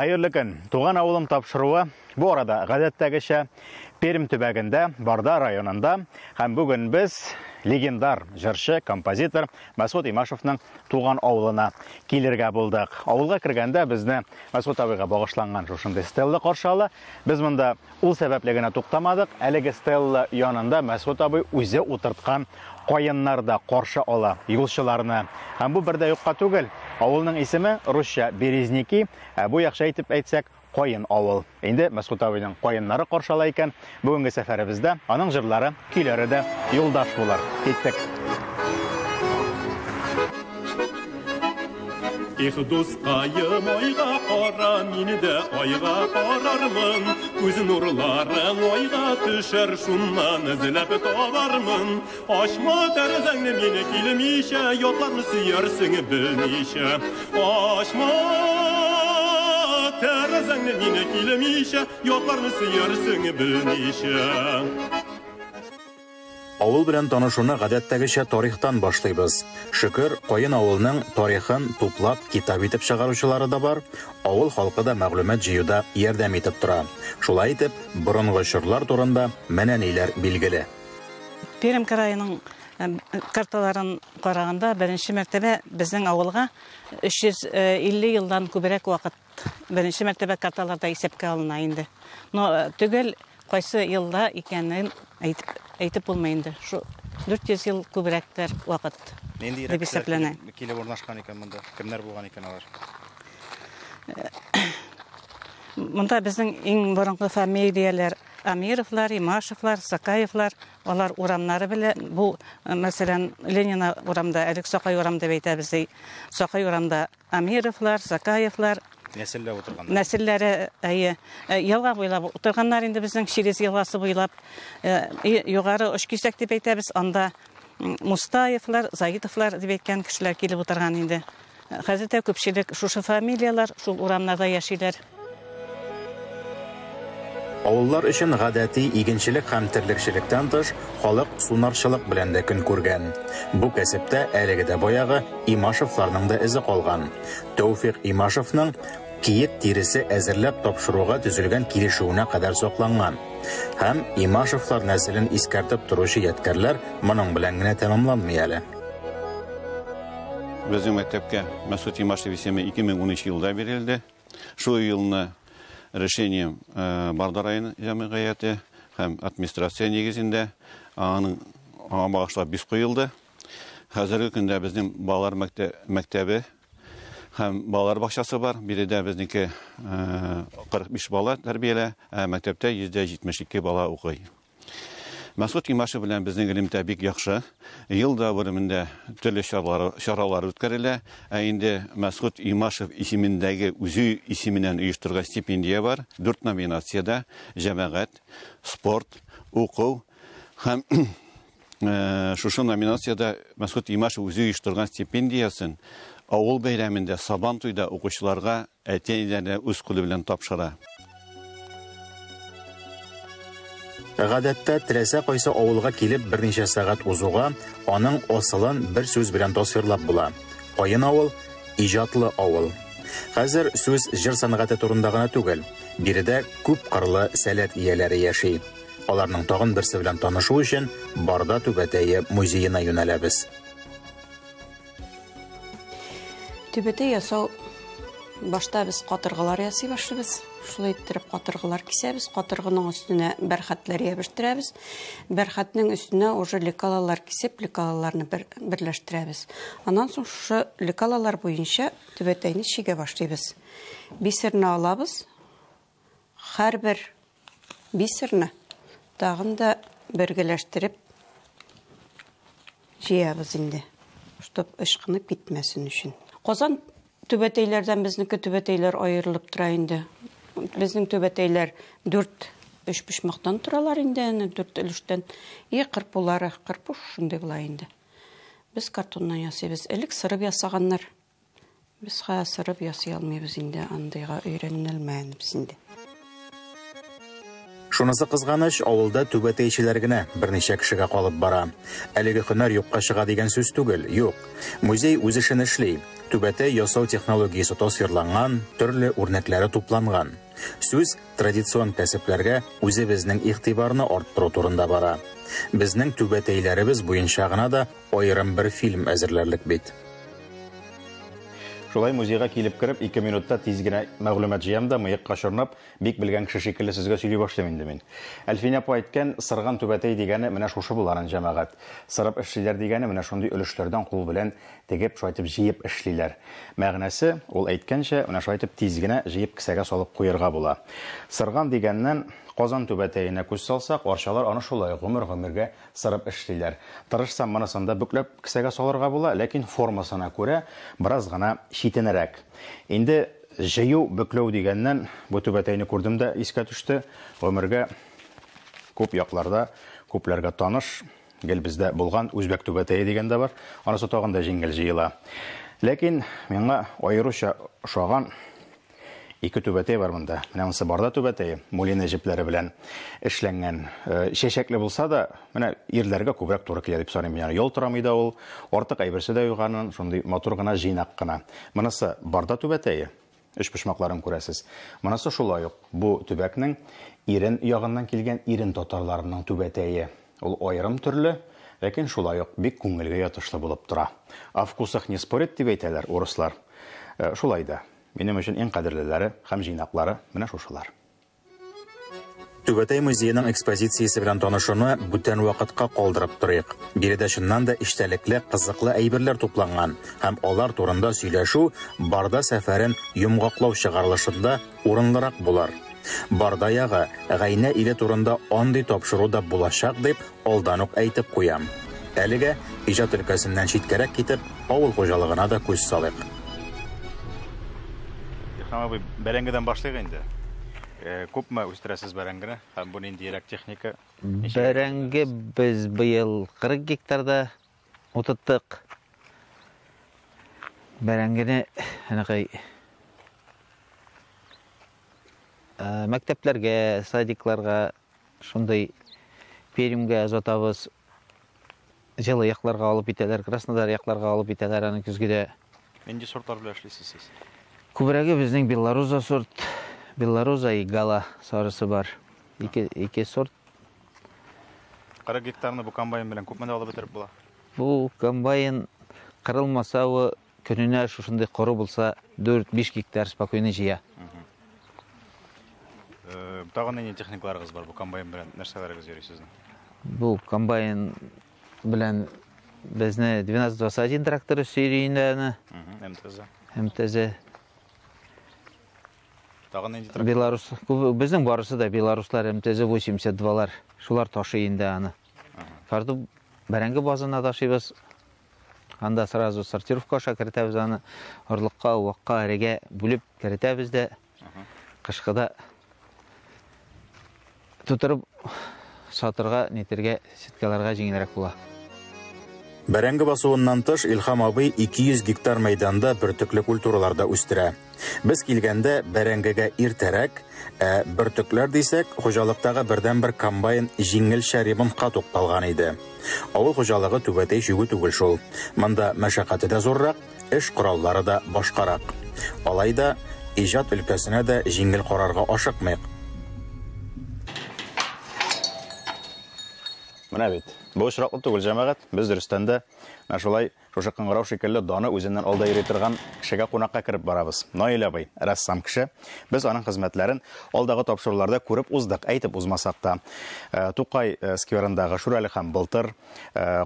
Hayırlı gün. Туған ауылым тапшыруы bu arada гадәттәгечә Пермь төбәгендә, Барда районында, һәм бүген без легендар җырчы, композитор Мәсгуд Имашевның туган авылына килергә булдык. Авылга кергәндә безне Мәсгуд абыйга багышланган шушындый стелла каршы ала. Без монда ул сәбәпле генә туктамадык. Әлеге стелла янында Мәсгуд абый үзе утырткан каеннарда каршы ала юлчыларны. Һәм бу бердә юкка түгел. Авылның исеме русча Березники, бу яхшы әйтеп әйтсәк, Кайын авыл. Инде Мәсгуд абыйның каеннары каршыла икән. Бүгенге сәфәребездә аның җырлары, көйләре дә юлдаш булар. Киттек. Их дускайым ойга кара, мине дә айга карармын. Күз нурларың ойга төшәр, шуннан эзләп табармын. Ачма тәрәзәңне мине килмичә, ятларны сөярсең белмичә. Ачма тәрәзәңне мине килмичә, ятларны сөярсең белмичә. Авыл белән танышуны гадәттәгечә тарихтан башлыйбыз. Шөкер, Кайын авылның тарихын туплап китап итеп чыгаручылары да бар. Авыл халкы да мәгълүмат җыюда ярдәм итеп тора. Шулай итеп, борынгы чорлар турында менә ниләр билгеле. Пермь крайының карталарын караганда, беренче мәртәбә безнең авылга 350 елдан күбрәк вакыт беренче мәртәбә карталарда исәпкә алына инде. Но түгел кайсы елда икәнен әйтеп булмый инде. Шу 400 ел күбрәктер вакыт дип исәпләнә. Килеп урнашкан икән монда. Кемнәр булган икән алар? Монда безнең иң борынгы фамилияләр Амировлар, Имашевлар, Сакаевлар, алар урамнары белән бу, мәсәлән, Ленина урамда, Әлек Сакай урамда әйтәбез. Сакай урамда Амировлар, Сакаевлар, Нәселләр утырган. Нәселләре елга буйлап утырганнар инде безнең Ширез елгасы буйлап. Югары Ошкисәк дип әйтәбез, анда Мустаевлар, Заитовлар дип әйткән кешеләр килеп утырган инде. Хәзердә күпчелек шушы фамилиялар шул урамнарда яшиләр. Авыллар өчен гадәти игенчелек һәм терлекчелектән тыш, халык сунарчылык белән дә көн күргән. Бу кәсептә әлеге дә баягы Имашевларның да эзе калган. Тәүфик Имашевның киек тиресе әзерләп тапшыруга төзелгән килешүенә кадәр сакланган. Һәм Имашевлар нәселен искәртеп торучы ядкарлар моның белән генә тәмамланмый әле. Безнең мәктәпкә Мәсгуд Имашев исеме 2013 елда бирелде. Шул елны решением Барда районы җәмгыяте һәм администрация нигезендә аның багышлап бис куелды. Хәзерге көндә безнең балалар мәктәбе һәм балалар бакчасы бар. Биредә безнеке 45 бала тәрбияле, мәктәптә 172 бала укый. Мәсгуд Имашев белән безнең элемтә бик яхшы. Елда бөрмендә төрле чаралар үткәрелә. Инде Мәсгуд Имашев исемендәге үзе исеменнән оештырган стипендия бар. 4 номинациядә: җәмәгать, спорт, уку һәм шушы номинациядә Мәсгуд Имашев үзе оештырган стипендиясын авыл бәйрәмендә Сабан туйда укучыларга әти-әниләренә үз кулы белән тапшыра. Гадәттә, теләсә кайсы авылга килеп берничә сәгать узуга, аның асылын бер сүз белән тасвирлап була. Кайын авыл иҗатлы авыл. Хәзер сүз җыр сәнгате турында гына түгел, биредә күп кырлы сәләт ияләре яши. Аларның тагын берсе белән танышу өчен Барда Түбәтәе музеена юнәләбез. Түбәтәй ясау башта без катыргылар ясый башлыйбыз. Шулай иттереп катыргылар кисәбез, катыргының өстенә бәрхәтләр ябыштырабыз. Бәрхәтнең өстенә уже лекалалар кисеп, лекалаларны берләштерәбез. Аннан соң шушы лекалалар буенча Түбәтәйне чигә башлыйбыз. Бисерне алабыз. Һәрбер бисерне тагын да бергәләштереп җыябыз инде. Чтоб ышкынып китмәсен өчен. Казан Түбәтәйләрдән безнеке Түбәтәйләр аерылып тора инде. Безнең Түбәтәйләр 4-3 почмактан торалар инде, 4 өлештән. 40 булары, 40 шундый була инде. Без картоннан ясыйбыз. Элек сырып ясаганнар. Без сырып ясый алмыйбыз инде, андыйга өйрәнелмәгәнбез инде. Шунысы кызганыч, авылда түбәтәйчеләр генә берничә кешегә калып бара. Әлеге һөнәр юкка чыга дигән сүз түгел, юк. Музей үз эшен эшли. Түбәтәй ясау технологиясе тасвирланган, төрле үрнәкләре тупланган. Сүз традицион кәсепләргә үзебезнең игътибарны арттыру турында бара. Безнең түбәтәйләребез буенча гына да аерым бер фильм әзерләрлек бит. Шулай музейга килеп кереп, 2 минутта тиз генә мәгълүмат җыям да, мыекка чорнап, бик белгән кеше шикелле сезгә сөйли башлыйм инде мин. Әлфин апа әйткән, сырган түбәтәй дигәне менә шушы булган җәмәгать. Сырып эшлиләр дигәне менә шундый өлешләрдән кул белән тегеп, шайтып җыеп эшлиләр. Мәгънәсе, ул әйткәнчә, менә шайтып тиз генә җыеп кисәгә салып куярга була. Сырган дигәннән Казан түбәтәенә күз салсак, арчалар аны шулай гомер-гомергә сырып эшлиләр. Тырышсам, монысын да бүкләп кисәгә салырга була, ләкин формасына күрә бераз гына читенерәк. Инде җыю, бүкләү дигәннән бу түбәтәйне күрдем дә искә төште. Гомергә күп якларда, күпләргә таныш, гел бездә булган үзбәк түбәтәе дигән дә бар. Анысы тагын да җиңел җыела. Ләкин миңа аеруча ошаган 2 түбәтәй бар монда. Менә монысы Барда түбәтәе, мулина җепләре белән эшләнгән. Чәчәкле булса да, менә ирләргә күбрәк туры килә дип саныйм. Яны ялтырамый да ул, артык әйберсе дә юганын, шундый матур гына, җыйнак кына. Монысы Барда түбәтәе, өч почмакларын күрәсез. Монысы шулай ук. Бу төбәкнең ирен ягыннан килгән ирен татарларының түбәтәе. Ул аерым төрле, ләкин шулай ук бик күңелгә ятышлы булып тора. О вкусах не спорят дип әйтәләр урыслар. Шулай да. Минем өчен иң кадерлеләре һәм җыйнаклары менә шушылар. Түбәтәй музееның экспозициясе белән танышуны бүтән вакытка калдырып торыйк. Биредә шуннан да иштәлекле, кызыклы әйберләр тупланган һәм алар турында сөйләшү Барда сәфәрен йомгаклау чыгарылышында урынлырак булар. Барда ягы Гайнә иле турында андый тапшыру да булачак дип алдан ук әйтеп куям. Әлегә иҗат өлкәсеннән читкәрәк китеп, авыл хуҗалыгына да күз салыйк. Һәм бәрәңгедән башлыйк инде. Күпме үстерәсез бәрәңгене һәм бу нинди ерәк техника? Бәрәңге без быел 40 гектарда утыттык. Бәрәңгене анакай мәктәпләргә, садикларга, шундай Пермгә озатабыз. Җылы якларга алып итәләр, Краснодар якларга алып итәләр, аны көзгедә. Нинди сортлар белән эшлисез сез? Күбрәге безнең Белоруза сорт, Белоруза и Гала сарысы бар. Ике сорт. 40 гектарны бу комбайн белән күпме алып бетереп була? Бу комбайн кырылмаса, көненә шушындай коры булса 4-5 гектар спокойно җыя. Тагын нинди техникаларыгыз бар бу комбайн белән? Нәрсәләрегез йөрисез? Бу комбайн белән безне 1221 тракторы сөйрәйендә, МТЗ. Тагын нинди трактор? Белорус, безнең барысы да белоруслар МТЗ 82-лар. Шулар ташый инде аны. Фарду бәрәңге базына ташыйбыз. Анда сразу сортировка кертәбез аны. Орлыкка, вакка, әрегә бүлеп кертәбез дә. Кышкыда тутырып сатырга, нетергә, сеткаларга җиңелрәк була. Бәрәңге басуыннан тыш Илһам абый 200 гектар мәйданда бөртекле культураларда үстерә. Без килгәндә бәрәңгегә иртәрәк, бөртекләр дисәк, хуҗалыктагы бердән-бер комбайн җиңелчә ремонтка тукталган иде. Авыл хуҗалыгы түбәтәй чүгү түгел шул. Монда мәшәкате дә зуррак, эш кораллары да башкарак. Алай да иҗат өлкәсенә дә җиңел карарга ашыкмыйк. Менә бит. Бу очраклы түгел җәмәгать. Без дөрестән дә шулай шушы кыңгырау шикелле даны үзеннән алда йөри торган кешегә кунакка кереп барабыз. Наил абый, рәссам кеше. Без аның хезмәтләрен алдагы тапшыруларда күреп уздык, әйтеп узмасак та. Тукай скверындагы Шүрәле һәм Былтыр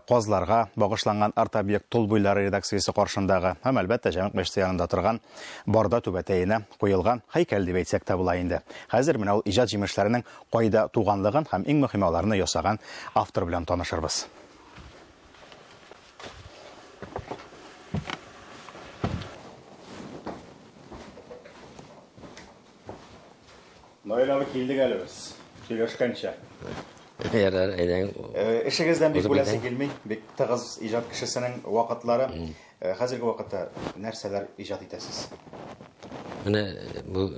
казларга багышланган арт-объект тул буйлары редакциясе каршындагы һәм әлбәттә җәмәгать мәчете янында торган Барда түбәтәенә куелган һәйкәл дип әйтсәк тә була инде. Хәзер менә ул иҗат җимешләренең кайда туганлыгын һәм иң мөһим аларны ясаган автор белән танышырбыз. Наил абый, килдек әле без. Сөйләшкәнчә. Ярар, әйдәң. Эшегездән бик бүләсе килми, бик тыгыз иҗат кешесенең вакытлары. Хәзерге вакытта нәрсәләр иҗат итәсез? Менә бу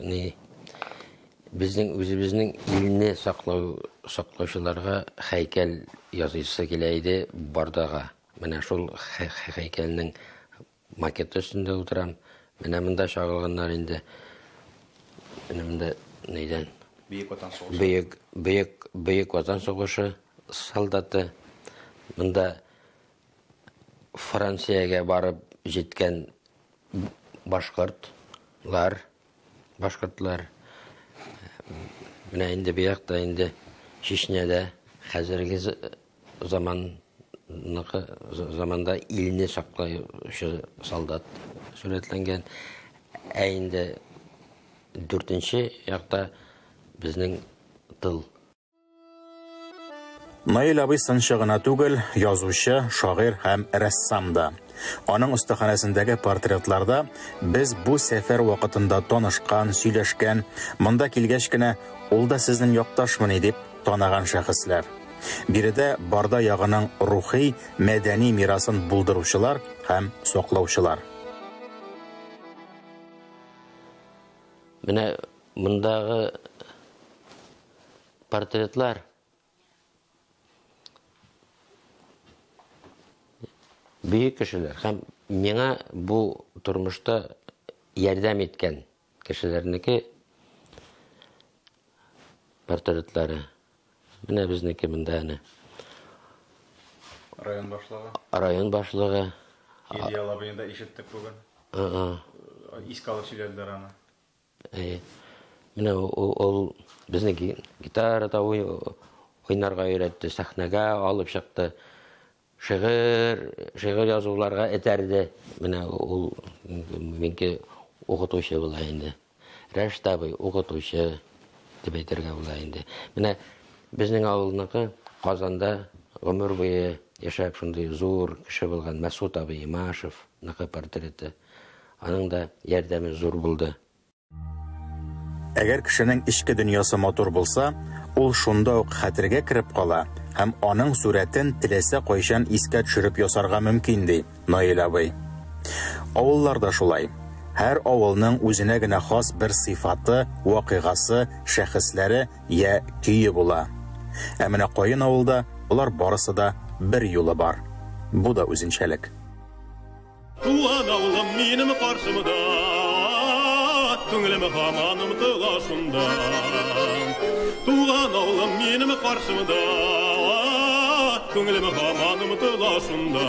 Bizning үзебезнең илне саклаучыларга һәйкәл ясыйсы киләйде Бардага. Менә шул һәйкәлнең макеты өстендә утырам. Менә монда чагылганнар инде. Менә монда нидән? Бөек Ватан сугышы солдаты. Монда Франциягә барып җиткән башкортлар. Менә инде бияқта инде Чечняда хәзерге заманда илне саклаучы солдат сурәтләнгән. Ә инде 4-нче якта безнең тыл. Наил абый сынчы гына түгел, язучы, шагыйрь һәм рәссам да. Аның остаханәсендәге портретларда без бу сәфәр вакытында танышкан, сөйләшкән, монда килгәч кенә ул да сезнең якташмыни дип танаган шәхесләр. Биредә Барда ягының рухи, мәдәни мирасын булдыручылар һәм саклаучылар. Менә мондагы портретлар büyük kişiler. Hem mena bu turmuşta yardım etken kişilerniki portretleri. Mena bizniki bunda ne? Rayon başlığı. Rayon başlığı. Hediye abıyında işittik bugün. İskalı söylediler ana. Mena ol bizniki gitarda oynarga öğretti, sahnaga alıp çıktı. Şeğir yazılarga eterdi. Mena ol minki okutuşu bulayındı. Reşit abi okutuşu debeterge bulayındı. Mena bizning avulniki Qozonda ömür boyu yaşayıp şunday zor kişi bulgan Mesut abi Imashev niki portreti. Aның da yardımı zor buldu. Әгәр кешенең ичке дөньясы матур булса, ул шунда ук хәтергә кирип кала һәм аның сурәтен теләсә кайчан искә төшереп ясарга мөмкин ди Наил абый. Авылларда шулай. Һәр авылның үзенә генә хас бер сыйфаты, вакыйгасы, шәхесләре я көйе була. Ә менә Кайын авылда булар барысы да бер юлы бар. Бу да үзенчәлек. Туган авылым минем каршымда, күңелем һаманым тылашында. Туган авылым минем каршымда, күңелем һаманым тылашында.